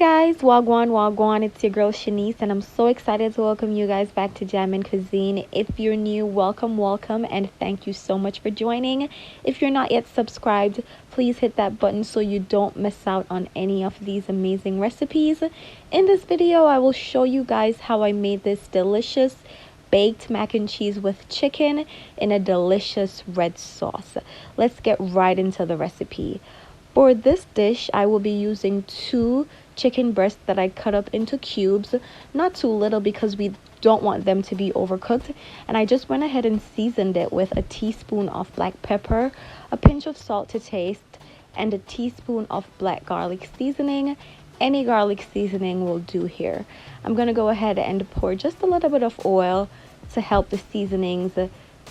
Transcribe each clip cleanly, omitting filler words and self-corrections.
guys, wagwan, it's your girl Shanice, and I'm so excited to welcome you guys back to Jamaican Cuisine. If you're new, welcome, and thank you so much for joining. If you're not yet subscribed, please hit that button so you don't miss out on any of these amazing recipes. In this video, I will show you guys how I made this delicious baked mac and cheese with chicken in a delicious red sauce. Let's get right into the recipe. For this dish, I will be using 2 chicken breasts that I cut up into cubes, not too little because we don't want them to be overcooked. And I just went ahead and seasoned it with a teaspoon of black pepper, a pinch of salt to taste, and a teaspoon of black garlic seasoning. Any garlic seasoning will do here. I'm going to go ahead and pour just a little bit of oil to help the seasonings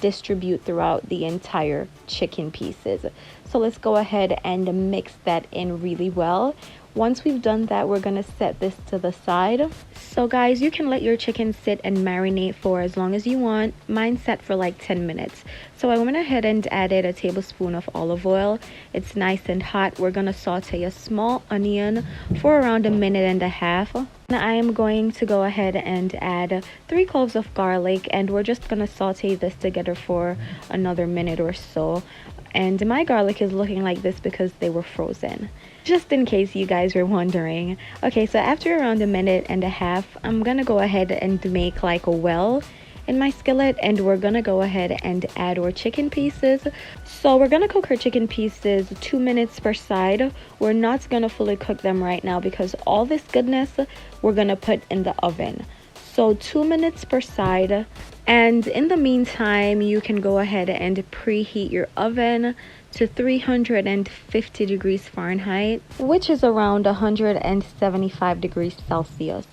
distribute throughout the entire chicken pieces. So let's go ahead and mix that in really well. Once we've done that, we're gonna set this to the side. So guys, you can let your chicken sit and marinate for as long as you want. Mine set for like 10 minutes. So I went ahead and added a tablespoon of olive oil. It's nice and hot. We're gonna saute a small onion for around 1.5 minutes. Now I am going to go ahead and add 3 cloves of garlic, and we're just gonna saute this together for another minute or so. And my garlic is looking like this because they were frozen, just in case you guys were wondering. Okay, so after around 1.5 minutes, I'm gonna go ahead and make like a well in my skillet, and we're gonna go ahead and add our chicken pieces. So we're gonna cook our chicken pieces 2 minutes per side. We're not gonna fully cook them right now because all this goodness we're gonna put in the oven. So 2 minutes per side. And in the meantime, you can go ahead and preheat your oven to 350 degrees Fahrenheit, which is around 175 degrees Celsius.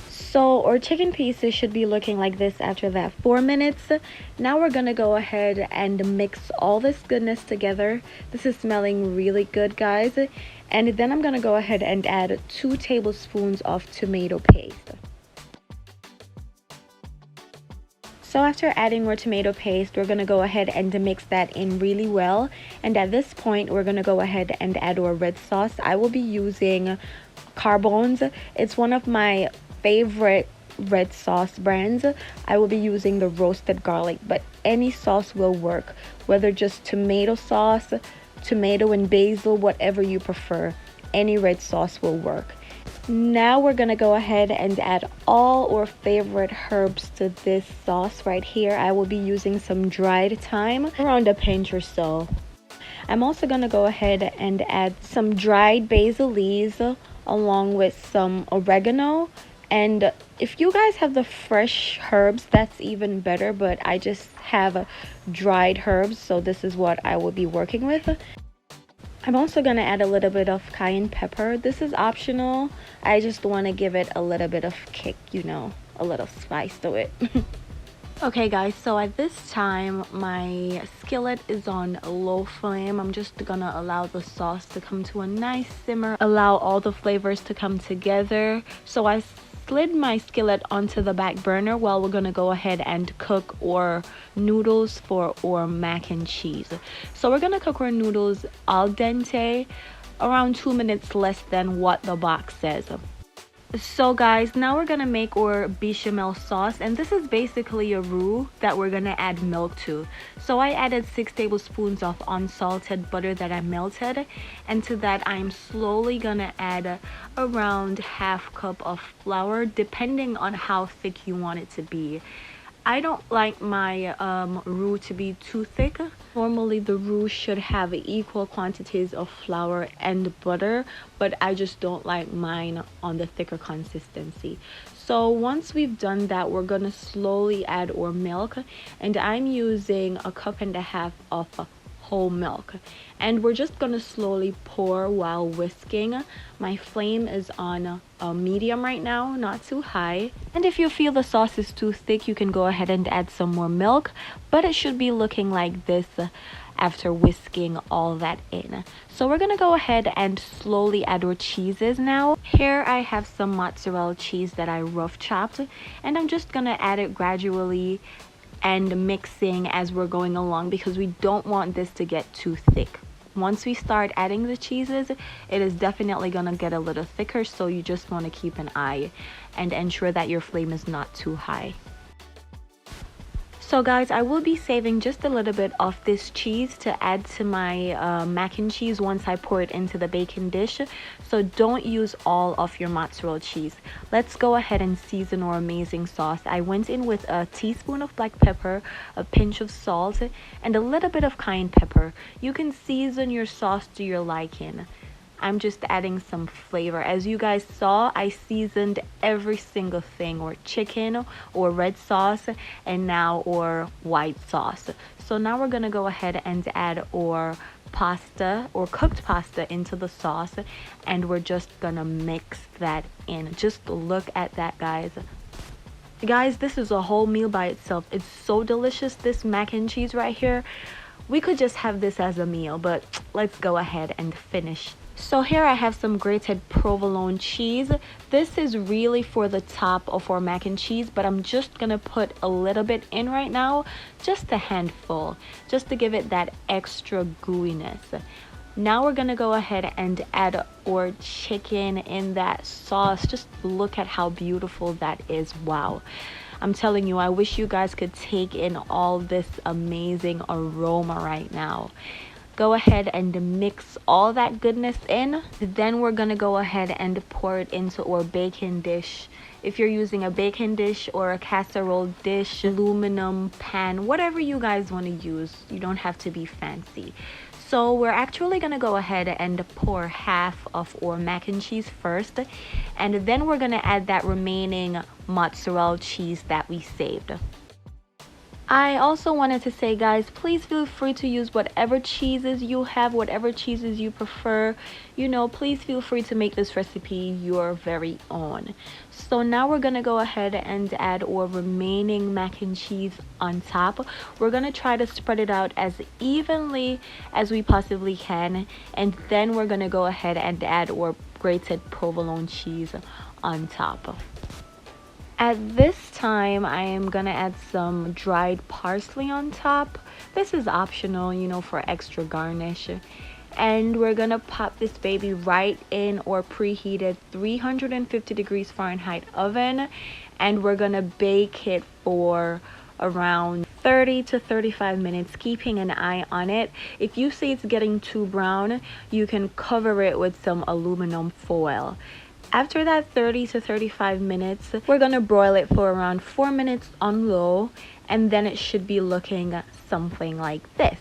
So our chicken pieces should be looking like this after that 4 minutes. Now we're gonna go ahead and mix all this goodness together. This is smelling really good, guys. And then I'm gonna go ahead and add 2 tablespoons of tomato paste. So after adding our tomato paste, we're going to go ahead and mix that in really well. And at this point, we're going to go ahead and add our red sauce. I will be using Carbone's. It's one of my favorite red sauce brands. I will be using the roasted garlic, but any sauce will work, whether just tomato sauce, tomato and basil, whatever you prefer. Any red sauce will work. Now we're gonna go ahead and add all our favorite herbs to this sauce right here. I will be using some dried thyme, around a pinch or so. I'm also gonna go ahead and add some dried basil leaves along with some oregano. And if you guys have the fresh herbs, that's even better, but I just have dried herbs, so this is what I will be working with. I'm also going to add a little bit of cayenne pepper. This is optional. I just want to give it a little bit of kick, you know, a little spice to it. Okay guys, so at this time my skillet is on a low flame. I'm just gonna allow the sauce to come to a nice simmer, allow all the flavors to come together. So I slid my skillet onto the back burner while we're gonna go ahead and cook our noodles for our mac and cheese. So we're gonna cook our noodles al dente, around 2 minutes less than what the box says. So guys, now we're gonna make our Béchamel sauce, and this is basically a roux that we're gonna add milk to. So I added 6 tablespoons of unsalted butter that I melted, and to that I'm slowly gonna add around ½ cup of flour, depending on how thick you want it to be. I don't like my roux to be too thick. Normally the roux should have equal quantities of flour and butter, but I just don't like mine on the thicker consistency. So once we've done that, we're gonna slowly add our milk, and I'm using 1.5 cups of whole milk, and we're just gonna slowly pour while whisking. My flame is on a medium right now, not too high, and if you feel the sauce is too thick, you can go ahead and add some more milk, but it should be looking like this after whisking all that in. So we're gonna go ahead and slowly add our cheeses now. Here I have some mozzarella cheese that I rough chopped, and I'm just gonna add it gradually and mixing as we're going along because we don't want this to get too thick. once we start adding the cheeses, it is definitely gonna get a little thicker, so you just want to keep an eye and ensure that your flame is not too high. So guys, I will be saving just a little bit of this cheese to add to my mac and cheese once I pour it into the bacon dish. So don't use all of your mozzarella cheese. Let's go ahead and season our amazing sauce. I went in with a teaspoon of black pepper, a pinch of salt, and a little bit of cayenne pepper. You can season your sauce to your liking. I'm just adding some flavor. As you guys saw, I seasoned every single thing, or chicken or red sauce, and now or white sauce. So now we're gonna go ahead and add our pasta or cooked pasta into the sauce, and we're just gonna mix that in. Just look at that, guys. Guys, this is a whole meal by itself. It's so delicious, this mac and cheese right here. We could just have this as a meal, but let's go ahead and finish. So here I have some grated provolone cheese. This is really for the top of our mac and cheese, but I'm just gonna put a little bit in right now, just a handful, just to give it that extra gooiness. Now we're gonna go ahead and add our chicken in that sauce. Just look at how beautiful that is. Wow. I'm telling you, I wish you guys could take in all this amazing aroma right now. Go ahead and mix all that goodness in. Then we're gonna go ahead and pour it into our bacon dish. If you're using a bacon dish or a casserole dish, aluminum pan, whatever you guys want to use, you don't have to be fancy. So we're actually gonna go ahead and pour half of our mac and cheese first, and then we're gonna add that remaining mozzarella cheese that we saved. I also wanted to say, guys, please feel free to use whatever cheeses you have, whatever cheeses you prefer. You know, please feel free to make this recipe your very own. So now we're gonna go ahead and add our remaining mac and cheese on top. We're gonna try to spread it out as evenly as we possibly can, and then we're gonna go ahead and add our grated provolone cheese on top. At this time, I am gonna add some dried parsley on top. This is optional, you know, for extra garnish. And we're gonna pop this baby right in our preheated 350 degrees Fahrenheit oven, and we're gonna bake it for around 30 to 35 minutes, keeping an eye on it. If you see it's getting too brown, you can cover it with some aluminum foil. After that 30 to 35 minutes, we're gonna broil it for around 4 minutes on low, and then it should be looking something like this.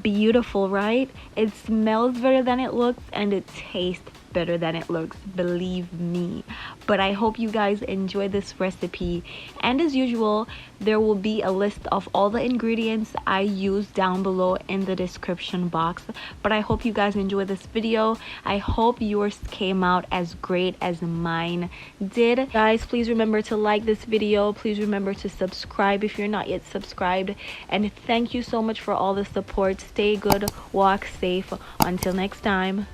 Beautiful, right? It smells better than it looks, and it tastes better than it looks, believe me. But I hope you guys enjoy this recipe, and as usual, there will be a list of all the ingredients I use down below in the description box. But I hope you guys enjoy this video. I hope yours came out as great as mine did. Guys, please remember to like this video. Please remember to subscribe if you're not yet subscribed, and thank you so much for all the support. Stay good, walk safe. Until next time.